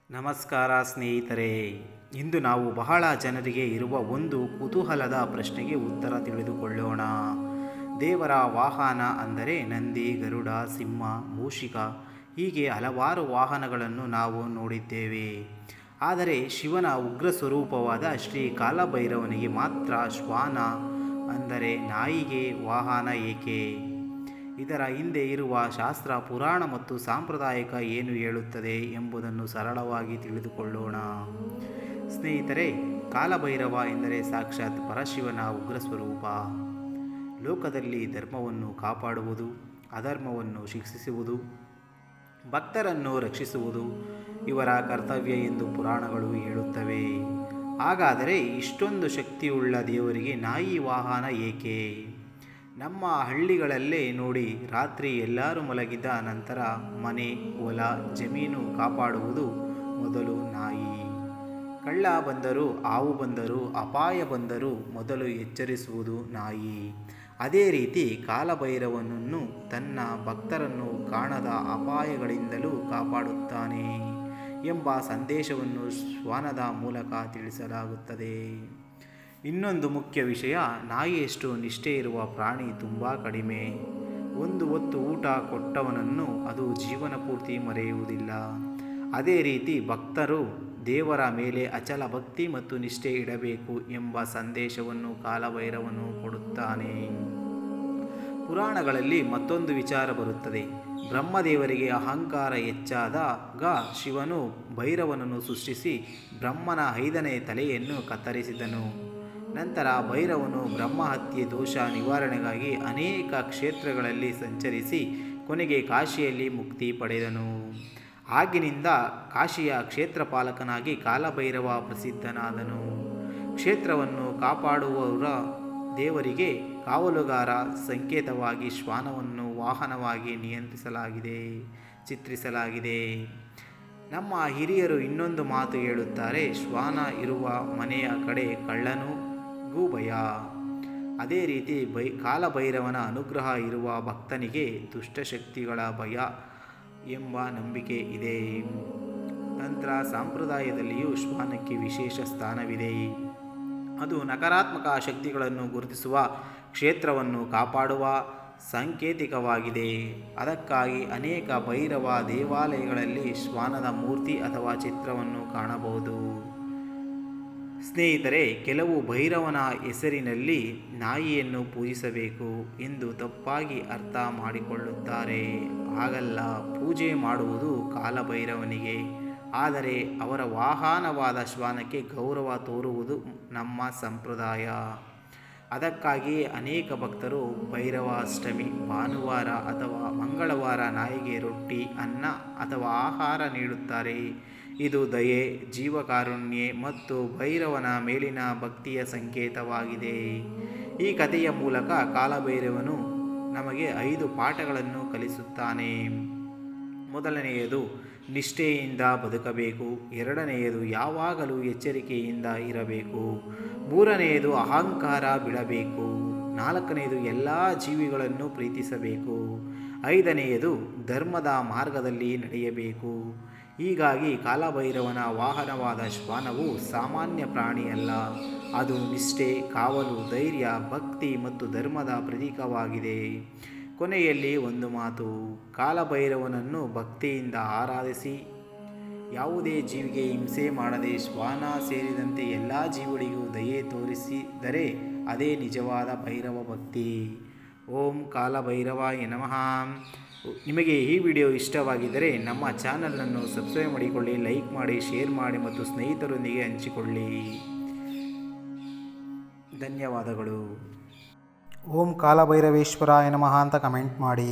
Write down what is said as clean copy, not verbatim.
ನಮಸ್ಕಾರ ಸ್ನೇಹಿತರೆ. ಇಂದು ನಾವು ಬಹಳ ಜನರಿಗೆ ಇರುವ ಒಂದು ಕುತೂಹಲದ ಪ್ರಶ್ನೆಗೆ ಉತ್ತರ ತಿಳಿದುಕೊಳ್ಳೋಣ. ದೇವರ ವಾಹನ ಅಂದರೆ ನಂದಿ, ಗರುಡ, ಸಿಂಹ, ಮೂಷಿಕ ಹೀಗೆ ಹಲವಾರು ವಾಹನಗಳನ್ನು ನಾವು ನೋಡಿದ್ದೇವೆ. ಆದರೆ ಶಿವನ ಉಗ್ರ ಸ್ವರೂಪವಾದ ಶ್ರೀ ಕಾಲಭೈರವನಿಗೆ ಮಾತ್ರ ಶ್ವಾನ ಅಂದರೆ ನಾಯಿಗೆ ವಾಹನ ಏಕೆ? ಇದರ ಹಿಂದೆ ಇರುವ ಶಾಸ್ತ್ರ, ಪುರಾಣ ಮತ್ತು ಸಾಂಪ್ರದಾಯಿಕ ಏನು ಹೇಳುತ್ತದೆ ಎಂಬುದನ್ನು ಸರಳವಾಗಿ ತಿಳಿದುಕೊಳ್ಳೋಣ. ಸ್ನೇಹಿತರೆ, ಕಾಲಭೈರವ ಎಂದರೆ ಸಾಕ್ಷಾತ್ ಪರಶಿವನ ಉಗ್ರ ಸ್ವರೂಪ. ಲೋಕದಲ್ಲಿ ಧರ್ಮವನ್ನು ಕಾಪಾಡುವುದು, ಅಧರ್ಮವನ್ನು ಶಿಕ್ಷಿಸುವುದು, ಭಕ್ತರನ್ನು ರಕ್ಷಿಸುವುದು ಇವರ ಕರ್ತವ್ಯ ಎಂದು ಪುರಾಣಗಳು ಹೇಳುತ್ತವೆ. ಹಾಗಾದರೆ ಇಷ್ಟೊಂದು ಶಕ್ತಿಯುಳ್ಳ ದೇವರಿಗೆ ನಾಯಿ ವಾಹನ ಏಕೆ? ನಮ್ಮ ಹಳ್ಳಿಗಳಲ್ಲೇ ನೋಡಿ, ರಾತ್ರಿ ಎಲ್ಲರೂ ಮಲಗಿದ ನಂತರ ಮನೆ, ಹೊಲ, ಜಮೀನು ಕಾಪಾಡುವುದು ಮೊದಲು ನಾಯಿ. ಕಳ್ಳ ಬಂದರೂ, ಹಾವು ಬಂದರೂ, ಅಪಾಯ ಬಂದರೂ ಮೊದಲು ಎಚ್ಚರಿಸುವುದು ನಾಯಿ. ಅದೇ ರೀತಿ ಕಾಲಭೈರವನನ್ನು ತನ್ನ ಭಕ್ತರನ್ನು ಕಾಣದ ಅಪಾಯಗಳಿಂದಲೂ ಕಾಪಾಡುತ್ತಾನೆ ಎಂಬ ಸಂದೇಶವನ್ನು ಶ್ವಾನದ ಮೂಲಕ ತಿಳಿಸಲಾಗುತ್ತದೆ. ಇನ್ನೊಂದು ಮುಖ್ಯ ವಿಷಯ, ನಾಯಿಯಷ್ಟು ನಿಷ್ಠೆ ಇರುವ ಪ್ರಾಣಿ ತುಂಬ ಕಡಿಮೆ. ಒಂದು ಹೊತ್ತು ಊಟ ಕೊಟ್ಟವನನ್ನು ಅದು ಜೀವನ ಪೂರ್ತಿ ಮರೆಯುವುದಿಲ್ಲ. ಅದೇ ರೀತಿ ಭಕ್ತರು ದೇವರ ಮೇಲೆ ಅಚಲ ಭಕ್ತಿ ಮತ್ತು ನಿಷ್ಠೆ ಇಡಬೇಕು ಎಂಬ ಸಂದೇಶವನ್ನು ಕಾಲಭೈರವನು ಕೊಡುತ್ತಾನೆ. ಪುರಾಣಗಳಲ್ಲಿ ಮತ್ತೊಂದು ವಿಚಾರ ಬರುತ್ತದೆ. ಬ್ರಹ್ಮದೇವರಿಗೆ ಅಹಂಕಾರ ಹೆಚ್ಚಾದಾಗ ಶಿವನು ಭೈರವನನ್ನು ಸೃಷ್ಟಿಸಿ ಬ್ರಹ್ಮನ 5ನೇ ತಲೆಯನ್ನು ಕತ್ತರಿಸಿದನು. ನಂತರ ಭೈರವನು ಬ್ರಹ್ಮಹತ್ಯೆ ದೋಷ ನಿವಾರಣೆಗಾಗಿ ಅನೇಕ ಕ್ಷೇತ್ರಗಳಲ್ಲಿ ಸಂಚರಿಸಿ ಕೊನೆಗೆ ಕಾಶಿಯಲ್ಲಿ ಮುಕ್ತಿ ಪಡೆದನು. ಆಗಿನಿಂದ ಕಾಶಿಯ ಕ್ಷೇತ್ರಪಾಲಕನಾಗಿ ಕಾಲಭೈರವ ಪ್ರಸಿದ್ಧನಾದನು. ಕ್ಷೇತ್ರವನ್ನು ಕಾಪಾಡುವವರ ದೇವರಿಗೆ ಕಾವಲುಗಾರ ಸಂಕೇತವಾಗಿ ಶ್ವಾನವನ್ನು ವಾಹನವಾಗಿ ಚಿತ್ರಿಸಲಾಗಿದೆ. ನಮ್ಮ ಹಿರಿಯರು ಇನ್ನೊಂದು ಮಾತು ಹೇಳುತ್ತಾರೆ, ಶ್ವಾನ ಇರುವ ಮನೆಯ ಕಡೆ ಕಳ್ಳನಿಗೂ ಭಯ. ಅದೇ ರೀತಿ ಕಾಲಭೈರವನ ಅನುಗ್ರಹ ಇರುವ ಭಕ್ತನಿಗೆ ದುಷ್ಟಶಕ್ತಿಗಳ ಭಯ ಎಂಬ ನಂಬಿಕೆ ಇದೆ. ತಂತ್ರ ಸಂಪ್ರದಾಯದಲ್ಲಿಯೂ ಶ್ವಾನಕ್ಕೆ ವಿಶೇಷ ಸ್ಥಾನವಿದೆ. ಅದು ನಕಾರಾತ್ಮಕ ಶಕ್ತಿಗಳನ್ನು ಗುರುತಿಸುವ, ಕ್ಷೇತ್ರವನ್ನು ಕಾಪಾಡುವ ಸಾಂಕೇತಿಕವಾಗಿದೆ. ಅದಕ್ಕಾಗಿ ಅನೇಕ ಭೈರವ ದೇವಾಲಯಗಳಲ್ಲಿ ಶ್ವಾನದ ಮೂರ್ತಿ ಅಥವಾ ಚಿತ್ರವನ್ನು ಕಾಣಬಹುದು. ಸ್ನೇಹಿತರೆ, ಕೆಲವು ಭೈರವನ ಹೆಸರಿನಲ್ಲಿ ನಾಯಿಯನ್ನು ಪೂಜಿಸಬೇಕು ಎಂದು ತಪ್ಪಾಗಿ ಅರ್ಥ ಮಾಡಿಕೊಳ್ಳುತ್ತಾರೆ. ಹಾಗಲ್ಲ, ಪೂಜೆ ಮಾಡುವುದು ಕಾಲಭೈರವನಿಗೆ, ಆದರೆ ಅವರ ವಾಹನವಾದ ಶ್ವಾನಕ್ಕೆ ಗೌರವ ತೋರುವುದು ನಮ್ಮ ಸಂಪ್ರದಾಯ. ಅದಕ್ಕಾಗಿಯೇ ಅನೇಕ ಭಕ್ತರು ಭೈರವಾಷ್ಟಮಿ, ಭಾನುವಾರ ಅಥವಾ ಮಂಗಳವಾರ ನಾಯಿಗೆ ರೊಟ್ಟಿ, ಅನ್ನ ಅಥವಾ ಆಹಾರ ನೀಡುತ್ತಾರೆ. ಇದು ದಯೆ, ಜೀವಕಾರುಣ್ಯ ಮತ್ತು ಭೈರವನ ಮೇಲಿನ ಭಕ್ತಿಯ ಸಂಕೇತವಾಗಿದೆ. ಈ ಕಥೆಯ ಮೂಲಕ ಕಾಲಭೈರವನು ನಮಗೆ 5 ಪಾಠಗಳನ್ನು ಕಲಿಸುತ್ತಾನೆ. ಮೊದಲನೆಯದು, ನಿಷ್ಠೆಯಿಂದ ಬದುಕಬೇಕು. ಎರಡನೆಯದು, ಯಾವಾಗಲೂ ಎಚ್ಚರಿಕೆಯಿಂದ ಇರಬೇಕು. ಮೂರನೆಯದು, ಅಹಂಕಾರ ಬಿಡಬೇಕು. ನಾಲ್ಕನೆಯದು, ಎಲ್ಲ ಜೀವಿಗಳನ್ನು ಪ್ರೀತಿಸಬೇಕು. ಐದನೆಯದು, ಧರ್ಮದ ಮಾರ್ಗದಲ್ಲಿ ನಡೆಯಬೇಕು. ಹೀಗಾಗಿ ಕಾಲಭೈರವನ ವಾಹನವಾದ ಶ್ವಾನವು ಸಾಮಾನ್ಯ ಪ್ರಾಣಿಯಲ್ಲ. ಅದು ನಿಷ್ಠೆ, ಕಾವಲು, ಧೈರ್ಯ, ಭಕ್ತಿ ಮತ್ತು ಧರ್ಮದ ಪ್ರತೀಕವಾಗಿದೆ. ಕೊನೆಯಲ್ಲಿ ಒಂದು ಮಾತು, ಕಾಲಭೈರವನನ್ನು ಭಕ್ತಿಯಿಂದ ಆರಾಧಿಸಿ. ಯಾವುದೇ ಜೀವಿಗೆ ಹಿಂಸೆ ಮಾಡದೆ ಶ್ವಾನ ಸೇರಿದಂತೆ ಎಲ್ಲ ಜೀವಿಗಳಿಗೂ ದಯೆ ತೋರಿಸಿದರೆ ಅದೇ ನಿಜವಾದ ಭೈರವ ಭಕ್ತಿ. ಓಂ ಕಾಲಭೈರವಾಯ ನಮಃ. ನಿಮಗೆ ಈ ವಿಡಿಯೋ ಇಷ್ಟವಾಗಿದ್ದರೆ ನಮ್ಮ ಚಾನಲನ್ನು ಸಬ್ಸ್ಕ್ರೈಬ್ ಮಾಡಿಕೊಳ್ಳಿ, ಲೈಕ್ ಮಾಡಿ, ಶೇರ್ ಮಾಡಿ ಮತ್ತು ಸ್ನೇಹಿತರೊಂದಿಗೆ ಹಂಚಿಕೊಳ್ಳಿ. ಧನ್ಯವಾದಗಳು. ಓಂ ಕಾಲಭೈರವೇಶ್ವರಾಯ ನಮಃ ಅಂತ ಕಮೆಂಟ್ ಮಾಡಿ.